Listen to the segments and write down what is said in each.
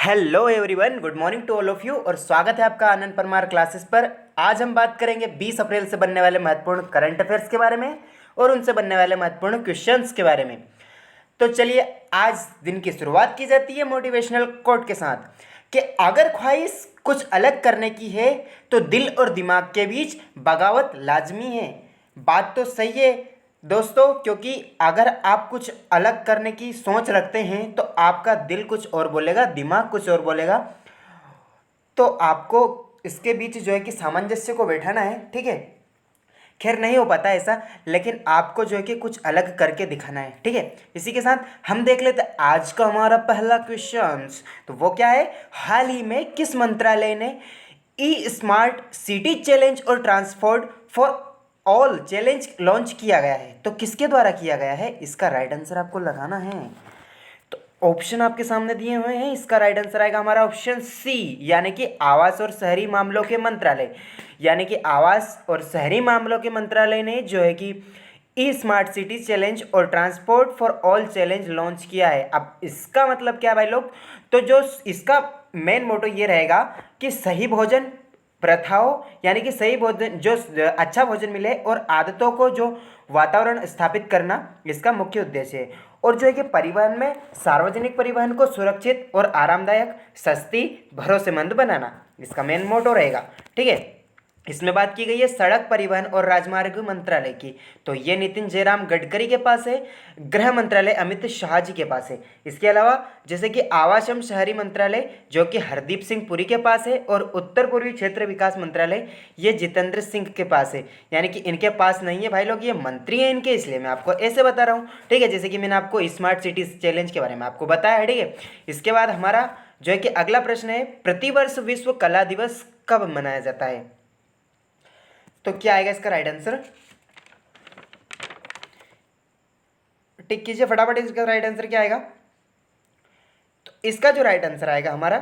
Hello everyone, good morning to all of you और स्वागत है आपका आनंद परमार क्लासेस पर। आज हम बात करेंगे 20 अप्रैल से बनने वाले महत्वपूर्ण करंट अफेयर्स के बारे में और उनसे बनने वाले महत्वपूर्ण क्वेश्चंस के बारे में। तो चलिए, आज दिन की शुरुआत की जाती है मोटिवेशनल कोट के साथ कि अगर ख्वाहिश कुछ अलग करने की है तो दिल और दिमाग के बीच बगावत लाजमी है। बात तो सही है दोस्तों, क्योंकि अगर आप कुछ अलग करने की सोच रखते हैं तो आपका दिल कुछ और बोलेगा, दिमाग कुछ और बोलेगा। तो आपको इसके बीच जो है कि सामंजस्य को बैठाना है, ठीक है। खैर, नहीं हो पाता ऐसा, लेकिन आपको जो है कि कुछ अलग करके दिखाना है, ठीक है। इसी के साथ हम देख लेते हैं आज का हमारा पहला क्वेश्चन। तो वो क्या है, हाल ही में किस मंत्रालय ने ई स्मार्ट सिटी चैलेंज और transport for all challenge launch किया गया है? तो किसके द्वारा किया गया है, इसका राइट आंसर आपको लगाना है। तो ऑप्शन आपके सामने दिए हुए हैं, इसका राइट आंसर आएगा हमारा ऑप्शन सी, यानी कि आवास और शहरी मामलों के मंत्रालय। यानी कि आवास और शहरी मामलों के मंत्रालय ने जो है कि ई स्मार्ट सिटी चैलेंज और transport for all challenge launch किया है। अब इसका मतलब क्या भाई लोग, तो जो इसका मेन मोटो ये रहेगा कि सही भोजन प्रथाओं, यानी कि सही भोजन, जो अच्छा भोजन मिले और आदतों को जो वातावरण स्थापित करना, इसका मुख्य उद्देश्य है। और जो है कि परिवहन में सार्वजनिक परिवहन को सुरक्षित और आरामदायक, सस्ती, भरोसेमंद बनाना, इसका मेन मोटो रहेगा, ठीक है। इसमें बात की गई है सड़क परिवहन और राजमार्ग मंत्रालय की, तो ये नितिन जयराम गडकरी के पास है। गृह मंत्रालय अमित शाह जी के पास है। इसके अलावा जैसे कि आवास एवं शहरी मंत्रालय जो कि हरदीप सिंह पुरी के पास है, और उत्तर पूर्वी क्षेत्र विकास मंत्रालय ये जितेंद्र सिंह के पास है। यानी कि इनके पास नहीं है भाई लोग, ये मंत्री हैं इनके, इसलिए मैं आपको ऐसे बता रहा हूँ, ठीक है। जैसे कि मैंने आपको स्मार्ट सिटी चैलेंज के बारे में आपको बताया है, ठीक है। इसके बाद हमारा जो है कि अगला प्रश्न है, प्रतिवर्ष विश्व कला दिवस कब मनाया जाता है? तो क्या आएगा इसका राइट आंसर, टिक कीजिए फटाफट। इसका राइट आंसर क्या आएगा? तो इसका जो राइट आंसर आएगा हमारा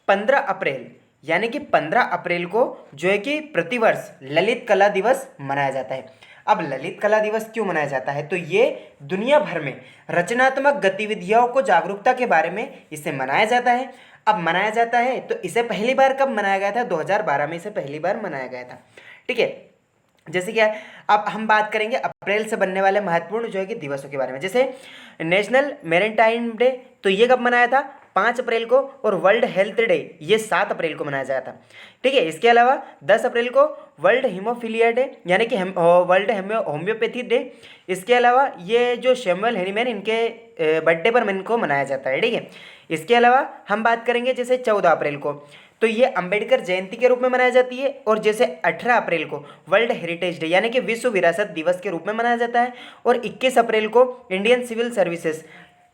15 अप्रैल, यानी कि 15 अप्रैल को जो है कि प्रतिवर्ष ललित कला दिवस मनाया जाता है। अब ललित कला दिवस क्यों मनाया जाता है, तो ये दुनिया भर में रचनात्मक गतिविधियों को जागरूकता के बारे में इसे मनाया जाता है। अब मनाया जाता है तो इसे पहली बार कब मनाया गया था? 2012 में इसे पहली बार मनाया गया था, ठीक है। जैसे क्या है, अब हम बात करेंगे अप्रैल से बनने वाले महत्वपूर्ण जो है कि दिवसों के बारे में। जैसे नेशनल मैरीटाइम डे, तो ये कब मनाया था? 5 अप्रैल को। और वर्ल्ड हेल्थ डे ये 7 अप्रैल को मनाया जाता, ठीक है। इसके अलावा 10 अप्रैल को वर्ल्ड हीमोफीलिया डे, यानी कि वर्ल्ड होम्योपैथी डे। इसके अलावा ये जो सैमुअल हैनीमैन, इनके बर्थडे पर इनको मनाया जाता है, ठीक है। इसके अलावा हम बात करेंगे जैसे 14 अप्रैल को, तो ये अंबेडकर जयंती के रूप में मनाई जाती है। और जैसे 18 अप्रैल को वर्ल्ड हेरिटेज डे, यानी कि विश्व विरासत दिवस के रूप में मनाया जाता है। और 21 अप्रैल को इंडियन सिविल सर्विसेज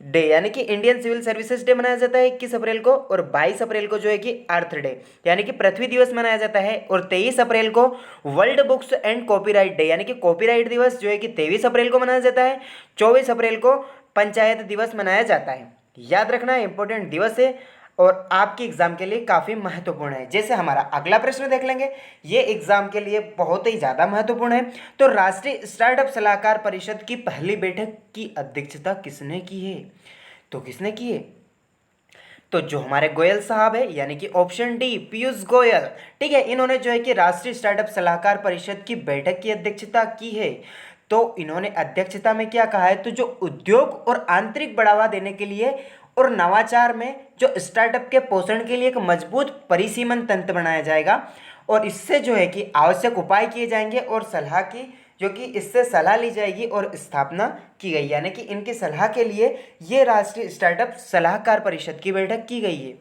डे, यानी कि इंडियन सिविल सर्विसेज डे मनाया जाता है 21 अप्रैल को। और 22 अप्रैल को जो है कि अर्थ डे, यानी कि पृथ्वी दिवस मनाया जाता है। और 23 अप्रैल को world books and copyright day, यानी कि कॉपीराइट दिवस जो है कि 23 अप्रैल को मनाया जाता है। 24 अप्रैल को पंचायत दिवस मनाया जाता है। याद रखना, इंपॉर्टेंट दिवस है और आपके एग्जाम के लिए काफ़ी महत्वपूर्ण है। जैसे हमारा अगला प्रश्न देख लेंगे, ये एग्जाम के लिए बहुत ही ज़्यादा महत्वपूर्ण है। तो राष्ट्रीय स्टार्टअप सलाहकार परिषद की पहली बैठक की अध्यक्षता किसने की है? तो किसने की है? तो जो हमारे गोयल साहब है, यानी कि ऑप्शन डी पीयूष गोयल, ठीक है। इन्होंने जो है कि राष्ट्रीय स्टार्टअप सलाहकार परिषद की बैठक की अध्यक्षता की है। तो इन्होंने अध्यक्षता में क्या कहा है, तो जो उद्योग और आंतरिक बढ़ावा देने के लिए और नवाचार में जो स्टार्टअप के पोषण के लिए एक मजबूत परिसीमन तंत्र बनाया जाएगा। और इससे जो है कि आवश्यक उपाय किए जाएंगे और सलाह की, जो कि इससे सलाह ली जाएगी और स्थापना की गई, यानी कि इनकी सलाह के लिए ये राष्ट्रीय स्टार्टअप सलाहकार परिषद की बैठक की गई है।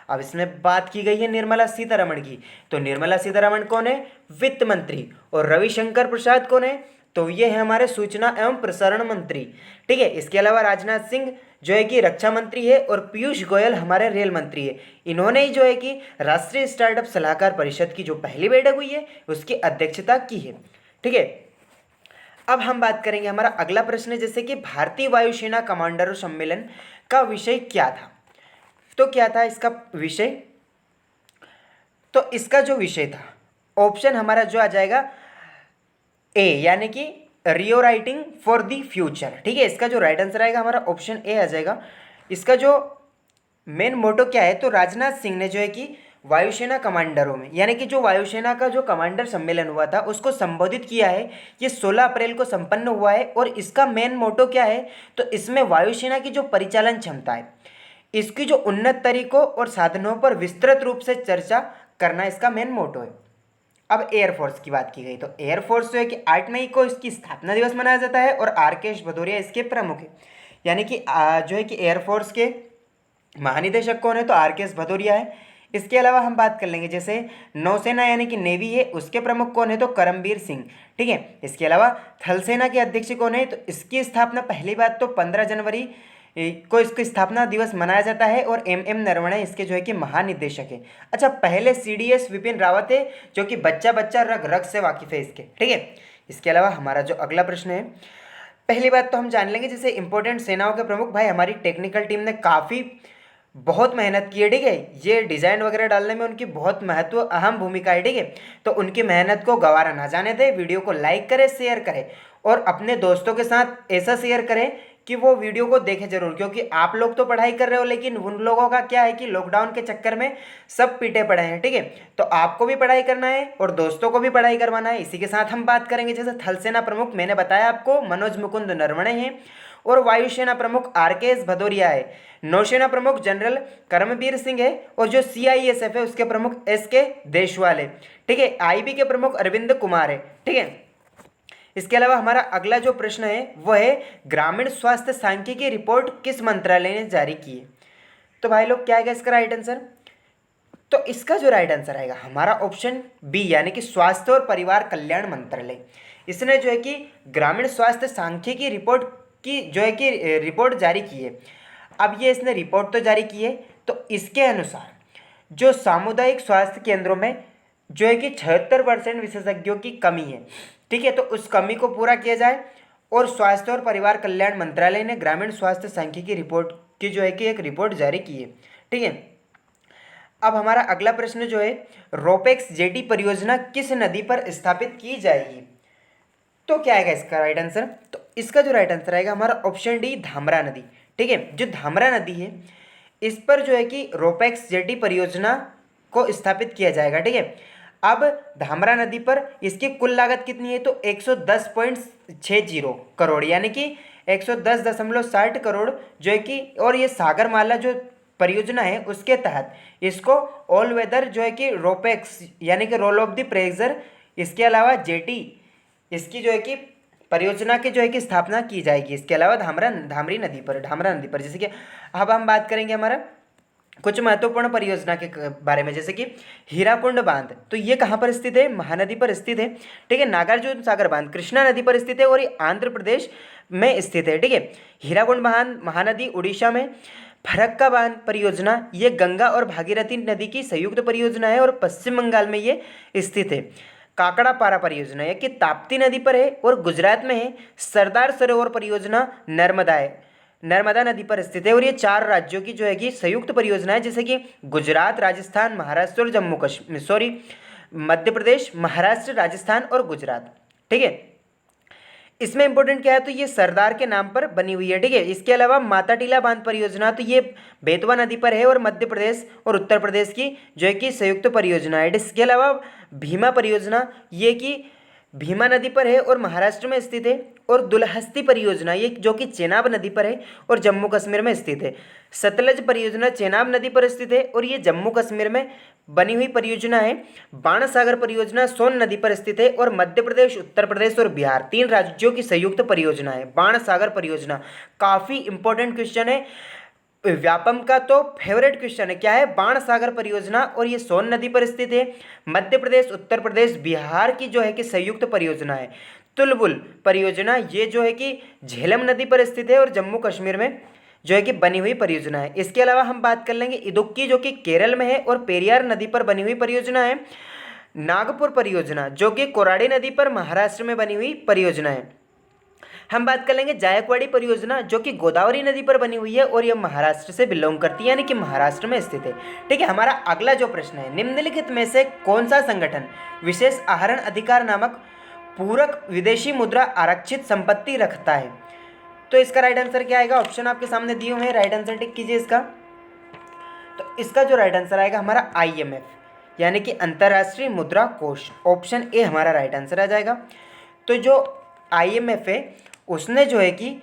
अब इसमें बात की गई है निर्मला सीतारमण की। तो निर्मला सीतारमण कौन है? वित्त मंत्री। और रविशंकर प्रसाद कौन है? तो ये है हमारे सूचना एवं प्रसारण मंत्री, ठीक है। इसके अलावा राजनाथ सिंह जो है कि रक्षा मंत्री है। और पीयूष गोयल हमारे रेल मंत्री है। इन्होंने ही जो है कि राष्ट्रीय स्टार्टअप सलाहकार परिषद की जो पहली बैठक हुई है उसकी अध्यक्षता की है, ठीक है। अब हम बात करेंगे, हमारा अगला प्रश्न है जैसे कि भारतीय वायुसेना कमांडरों सम्मेलन का विषय क्या था? तो क्या था इसका विषय? तो इसका जो विषय था, ऑप्शन हमारा जो आ जाएगा ए, यानी कि रियो राइटिंग फॉर द फ्यूचर, ठीक है। इसका जो राइट आंसर आएगा हमारा ऑप्शन ए आ जाएगा। इसका जो मेन मोटो क्या है, तो राजनाथ सिंह ने जो है कि वायुसेना कमांडरों में, यानी कि जो वायुसेना का जो कमांडर सम्मेलन हुआ था उसको संबोधित किया है। ये 16 अप्रैल को संपन्न हुआ है और इसका मेन मोटो क्या है, तो इसमें वायुसेना की जो परिचालन क्षमता है, इसकी जो उन्नत तरीकों और साधनों पर विस्तृत रूप से चर्चा करना इसका मेन मोटो है। अब एयरफोर्स की बात की गई तो एयरफोर्स जो है कि 8 मई को इसकी स्थापना दिवस मनाया जाता है और आर.के.एस. भदौरिया इसके प्रमुख है। यानी कि जो है कि एयरफोर्स के महानिदेशक कौन है, तो आर.के.एस. भदौरिया है। इसके अलावा हम बात कर लेंगे जैसे नौसेना यानी कि नेवी है, उसके प्रमुख कौन है, तो करमबीर सिंह। ठीक है। इसके अलावा थल सेना के अध्यक्ष कौन है, तो इसकी स्थापना पहली बात तो 15 जनवरी को इसकी स्थापना दिवस मनाया जाता है और एम नरवणे इसके जो है कि महानिदेशक है। अच्छा, पहले सीडीएस विपिन रावत है जो कि बच्चा बच्चा रग रग से वाकिफ है इसके। ठीक है। इसके अलावा हमारा जो अगला प्रश्न है, पहली बात तो हम जान लेंगे जैसे इंपॉर्टेंट सेनाओं के प्रमुख, भाई हमारी टेक्निकल टीम ने काफ़ी बहुत मेहनत की है। ठीक है। ये डिज़ाइन वगैरह डालने में उनकी बहुत महत्व अहम भूमिका है। ठीक है। तो उनकी मेहनत को गवारा ना जाने दें, वीडियो को लाइक करें, शेयर करें और अपने दोस्तों के साथ ऐसा शेयर करें कि वो वीडियो को देखें जरूर, क्योंकि आप लोग तो पढ़ाई कर रहे हो लेकिन उन लोगों का क्या है कि लॉकडाउन के चक्कर में सब पीटे पड़े हैं। ठीक है। तो आपको भी पढ़ाई करना है और दोस्तों को भी पढ़ाई करवाना है। इसी के साथ हम बात करेंगे जैसे थल सेना प्रमुख मैंने बताया आपको मनोज मुकुंद नरवणे हैं और वायुसेना प्रमुख आर.के.एस. भदौरिया है। नौसेना प्रमुख जनरल करमबीर सिंह है और जो सीआईएसएफ है उसके प्रमुख एस.के. देशवाल है। ठीक है। आईबी के प्रमुख अरविंद कुमार है। ठीक है। इसके अलावा हमारा अगला जो प्रश्न है वो है ग्रामीण स्वास्थ्य सांख्यिकी रिपोर्ट किस मंत्रालय ने जारी की है। तो भाई लोग क्या आएगा इसका राइट आंसर, तो इसका जो राइट आंसर आएगा हमारा ऑप्शन बी यानी कि स्वास्थ्य और परिवार कल्याण मंत्रालय। इसने जो है कि ग्रामीण स्वास्थ्य सांख्यिकी रिपोर्ट की जो है कि रिपोर्ट जारी की है। अब ये इसने रिपोर्ट तो जारी की है, तो इसके अनुसार जो सामुदायिक स्वास्थ्य केंद्रों में जो है कि 76% विशेषज्ञों की कमी है। ठीक है। तो उस कमी को पूरा किया जाए और स्वास्थ्य और परिवार कल्याण मंत्रालय ने ग्रामीण स्वास्थ्य सांख्यिकी रिपोर्ट की जो है कि एक रिपोर्ट जारी की है। ठीक है। अब हमारा अगला प्रश्न जो है रोपेक्स जेटी परियोजना किस नदी पर स्थापित की जाएगी। तो क्या आएगा इसका राइट आंसर, तो इसका जो राइट आंसर आएगा हमारा ऑप्शन डी धामरा नदी। ठीक है। जो धामरा नदी है इस पर जो है कि रोपेक्स जेटी परियोजना को स्थापित किया जाएगा। ठीक है। अब धामरा नदी पर इसकी कुल लागत कितनी है, तो 110.60 करोड़ यानी कि 110.60 करोड़ जो है कि, और ये सागरमाला जो परियोजना है उसके तहत इसको ऑल वेदर जो है कि रोपेक्स यानी कि रोल ऑफ द प्रेशर, इसके अलावा जेटी इसकी जो है कि परियोजना की जो है कि स्थापना की जाएगी। इसके अलावा धामरा नदी पर जैसे कि अब हम बात करेंगे हमारा कुछ महत्वपूर्ण परियोजना के बारे में, जैसे कि हीराकुंड बांध, तो ये कहाँ पर स्थित है, महानदी पर स्थित है। ठीक है। नागार्जुन सागर बांध कृष्णा नदी पर स्थित है और ये आंध्र प्रदेश में स्थित है। ठीक है। हीराकुंड बांध महानदी उड़ीसा में। फरक्का बांध परियोजना ये गंगा और भागीरथी नदी की संयुक्त परियोजना है और पश्चिम बंगाल में ये स्थित है। काकड़ापारा परियोजना ये कि ताप्ती नदी पर है और गुजरात में है। सरदार सरोवर परियोजना नर्मदा नदी पर स्थित है और ये 4 राज्यों की जो है कि संयुक्त परियोजना है, जैसे कि गुजरात, राजस्थान, महाराष्ट्र और मध्य प्रदेश, महाराष्ट्र, राजस्थान और गुजरात। ठीक है। इसमें इंपॉर्टेंट क्या है, तो ये सरदार के नाम पर बनी हुई है। ठीक है। इसके अलावा माता टीला बांध परियोजना तो ये बेतवा नदी पर है और मध्य प्रदेश और उत्तर प्रदेश की जो है कि संयुक्त परियोजना है। इसके अलावा भीमा परियोजना ये कि भीमा नदी पर है और महाराष्ट्र में स्थित है और दुलहस्ती परियोजना ये जो कि चेनाब नदी पर है और जम्मू कश्मीर में स्थित है। सतलज परियोजना चेनाब नदी पर स्थित है और ये जम्मू कश्मीर में बनी हुई परियोजना है। बाण सागर परियोजना सोन नदी पर स्थित है और मध्य प्रदेश, उत्तर प्रदेश और बिहार 3 राज्यों की संयुक्त परियोजना है। बाण सागर परियोजना काफ़ी इंपॉर्टेंट क्वेश्चन है, व्यापम का तो फेवरेट क्वेश्चन है। क्या है, बाण सागर परियोजना और ये सोन नदी पर स्थित है। मध्य प्रदेश, उत्तर प्रदेश, बिहार की जो है कि संयुक्त परियोजना है। तुलबुल परियोजना ये जो है कि झेलम नदी पर स्थित है और जम्मू कश्मीर में जो है कि बनी हुई परियोजना है। इसके अलावा हम बात कर लेंगे इदुक्की जो कि केरल में है और पेरियार नदी पर बनी हुई परियोजना है। नागपुर परियोजना जो कि कोराडी नदी पर महाराष्ट्र में बनी हुई परियोजना है। हम बात कर लेंगे जायकवाड़ी परियोजना जो कि गोदावरी नदी पर बनी हुई है और यह महाराष्ट्र से बिलोंग करती है यानी कि महाराष्ट्र में स्थित है। ठीक है। हमारा अगला जो प्रश्न है, निम्नलिखित में से कौन सा संगठन विशेष आहरण अधिकार नामक पूरक विदेशी मुद्रा आरक्षित संपत्ति रखता है। तो इसका राइट आंसर क्या आएगा, ऑप्शन आपके सामने दिए हुए हैं, राइट आंसर टिक कीजिए इसका। तो इसका जो राइट आंसर आएगा हमारा IMF यानी कि अंतर्राष्ट्रीय मुद्रा कोष, ऑप्शन ए हमारा राइट आंसर आ जाएगा। तो जो IMF है उसने जो है कि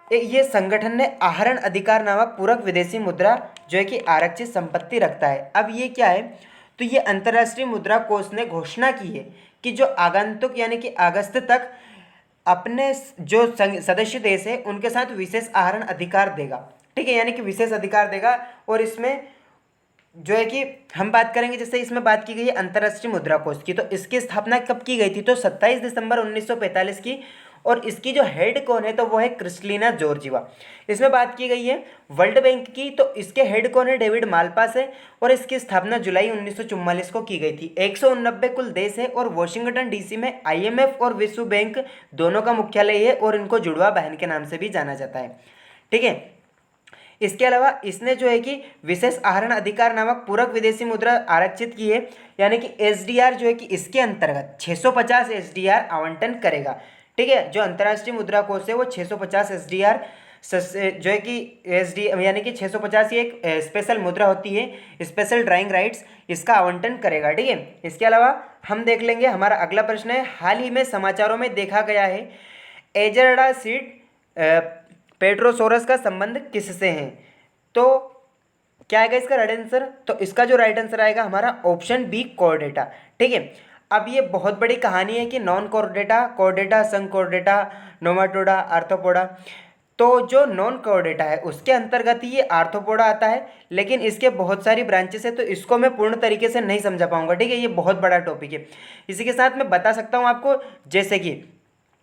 ये संगठन ने आहरण अधिकार नामक पूरक विदेशी मुद्रा जो है कि आरक्षित संपत्ति रखता है। अब ये क्या है, तो ये अंतर्राष्ट्रीय मुद्रा कोष ने घोषणा की है कि जो आगंतुक यानी कि अगस्त तक अपने जो सदस्य देश है उनके साथ विशेष आहरण अधिकार देगा, ठीक है, यानी कि विशेष अधिकार देगा। और इसमें जो है कि हम बात करेंगे, जैसे इसमें बात की गई है अंतर्राष्ट्रीय मुद्रा कोष की, तो इसकी स्थापना कब की गई थी, तो 27 दिसंबर 1945 की। और इसकी जो हेड कौन है, तो वो है क्रिस्टलिना जॉर्जिवा। इसमें बात की गई है वर्ल्ड बैंक की, तो इसके हेड कौन है, डेविड मालपास है। और इसकी स्थापना जुलाई 1944 को की गई थी। 189 कुल देश है और वॉशिंगटन DC में IMF और विश्व बैंक दोनों का मुख्यालय है और इनको जुड़वा बहन के नाम से भी जाना जाता है, ठीक है। इसके अलावा इसने जो है कि विशेष आहरण अधिकार नामक पूरक विदेशी मुद्रा आरक्षित की है, यानी कि SDR जो है कि इसके अंतर्गत 650 SDR आवंटन करेगा, ठीक है। जो अंतर्राष्ट्रीय मुद्रा कोष है वो 650 SDR जो है कि SD यानी कि 650 एक स्पेशल मुद्रा होती है, स्पेशल ड्राइंग राइट्स, इसका आवंटन करेगा, ठीक है। इसके अलावा हम देख लेंगे, हमारा अगला प्रश्न है, हाल ही में समाचारों में देखा गया है एजरडासिड पेट्रोसोरस का संबंध किससे है, तो क्या आएगा इसका राइट आंसर, तो इसका जो राइट आंसर आएगा हमारा ऑप्शन बी कॉर्डेटा, ठीक है। अब ये बहुत बड़ी कहानी है कि नॉन कॉर्डेटा, कॉर्डेटा, संग कॉर्डेटा, नोमाटोडा, आर्थ्रोपोडा। तो जो नॉन कॉर्डेटा है उसके अंतर्गत ही ये आर्थ्रोपोडा आता है, लेकिन इसके बहुत सारी ब्रांचेस है, तो इसको मैं पूर्ण तरीके से नहीं समझा पाऊंगा, ठीक है। ये बहुत बड़ा टॉपिक है। इसी के साथ मैं बता सकता हूँ आपको, जैसे कि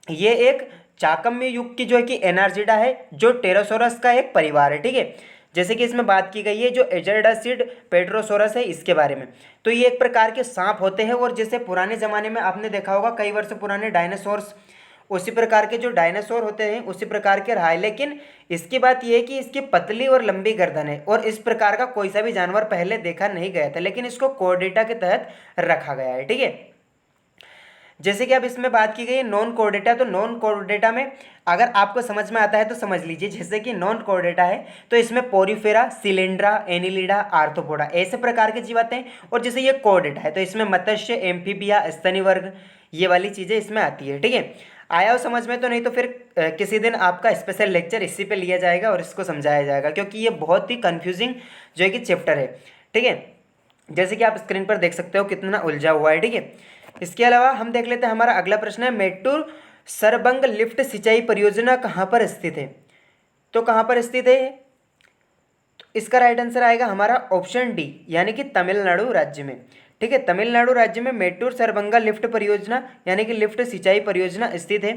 ये एक चाकम्य युग की जो है कि एनार्जिडा है, जो टेरोसोरस का एक परिवार है, ठीक है। जैसे कि इसमें बात की गई है जो एजरडासिड पेट्रोसोरस है इसके बारे में, तो ये एक प्रकार के सांप होते हैं। और जैसे पुराने ज़माने में आपने देखा होगा कई वर्ष पुराने डायनासोर्स, उसी प्रकार के जो डायनासोर होते हैं उसी प्रकार के रहा है। लेकिन इसकी बात यह है कि इसकी पतली और लंबी गर्दन है और इस प्रकार का कोई सा भी जानवर पहले देखा नहीं गया था, लेकिन इसको कॉर्डेटा के तहत रखा गया है, ठीक है। जैसे कि अब इसमें बात की गई है नॉन कॉर्डेटा, तो नॉन कॉर्डेटा में अगर आपको समझ में आता है तो समझ लीजिए। जैसे कि नॉन कॉर्डेटा है तो इसमें पोरीफेरा, सिलेंड्रा, एनिलिडा, आर्थ्रोपोडा ऐसे प्रकार के जीव आते हैं। और जैसे ये कॉर्डेटा है तो इसमें मत्स्य, एम्फीबिया, स्तनी वर्ग, ये वाली चीज़ें इसमें आती है, ठीक है। आया हो समझ में, तो नहीं तो फिर किसी दिन आपका स्पेशल लेक्चर इसी पे लिया जाएगा और इसको समझाया जाएगा, क्योंकि ये बहुत ही कन्फ्यूजिंग जो है कि चैप्टर है, ठीक है। जैसे कि आप स्क्रीन पर देख सकते हो कितना उलझा हुआ है, ठीक है। इसके अलावा हम देख लेते हैं, हमारा अगला प्रश्न है, मेट्टूर सरबंग लिफ्ट सिंचाई परियोजना कहाँ पर स्थित है, तो कहाँ पर स्थित है, तो इसका राइट आंसर आएगा हमारा ऑप्शन डी, यानी कि तमिलनाडु राज्य में, ठीक है। तमिलनाडु राज्य में मेट्टूर सरबंगा लिफ्ट परियोजना यानी कि लिफ्ट सिंचाई परियोजना स्थित है।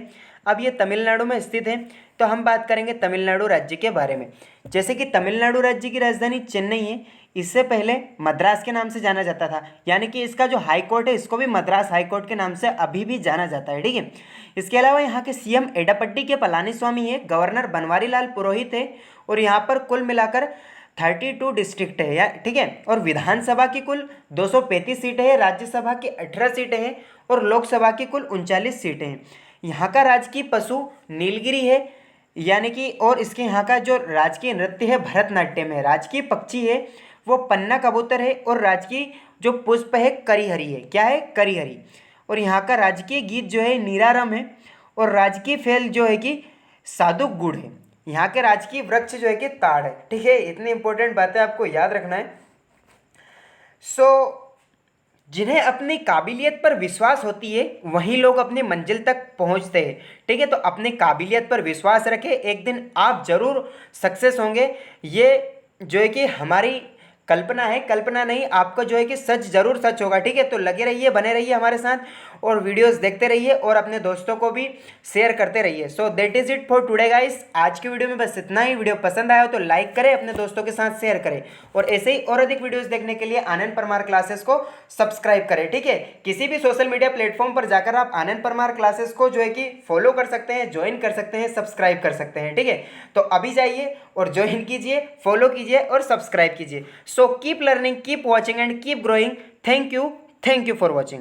अब ये तमिलनाडु में स्थित है, तो हम बात करेंगे तमिलनाडु राज्य के बारे में। जैसे कि तमिलनाडु राज्य की राजधानी चेन्नई है, इससे पहले मद्रास के नाम से जाना जाता था, यानी कि इसका जो हाई कोर्ट है इसको भी मद्रास हाई कोर्ट के नाम से अभी भी जाना जाता है, ठीक है। इसके अलावा यहाँ के CM एडापट्टी के पलानी स्वामी है, गवर्नर बनवारी लाल पुरोहित है, और यहाँ पर कुल मिलाकर 32 डिस्ट्रिक्ट है, ठीक है। और विधानसभा की कुल 235 सीटें हैं, राज्यसभा की 18 सीटें हैं और लोकसभा की कुल 39 सीटें हैं। यहाँ का राजकीय पशु नीलगिरी है, यानी कि, और इसके यहाँ का जो राजकीय नृत्य है भरतनाट्यम है। राजकीय पक्षी है वो पन्ना कबूतर है, और राजकीय जो पुष्प है करिहरी है, क्या है, करिहरी। और यहाँ का राजकीय गीत जो है नीरारम है, और राजकीय फल जो है कि सादुक गुड़ है। यहाँ के राजकीय वृक्ष जो है कि ताड़ है, ठीक है। इतनी इंपॉर्टेंट बातें आपको याद रखना है। जिन्हें अपनी काबिलियत पर विश्वास होती है वही लोग अपनी मंजिल तक पहुंचते हैं, ठीक है। तो अपनी काबिलियत पर विश्वास रखें, एक दिन आप जरूर सक्सेस होंगे। ये जो है कि हमारी कल्पना है, कल्पना नहीं, आपको जो है कि सच जरूर सच होगा, ठीक है। तो लगे रहिए, बने रहिए हमारे साथ, और वीडियोस देखते रहिए और अपने दोस्तों को भी शेयर करते रहिए। So that is it for today guys. आज की वीडियो में बस इतना ही। वीडियो पसंद आया हो तो लाइक करें, अपने दोस्तों के साथ शेयर करें, और ऐसे ही और अधिक वीडियोस देखने के लिए आनंद परमार क्लासेस को सब्सक्राइब करें, ठीक है। किसी भी सोशल मीडिया प्लेटफॉर्म पर जाकर आप आनंद परमार क्लासेस को जो है कि फॉलो कर सकते हैं, ज्वाइन कर सकते हैं, सब्सक्राइब कर सकते हैं, ठीक है। तो अभी जाइए और ज्वाइन कीजिए, फॉलो कीजिए और सब्सक्राइब कीजिए। So keep learning, keep watching and keep growing. Thank you for watching.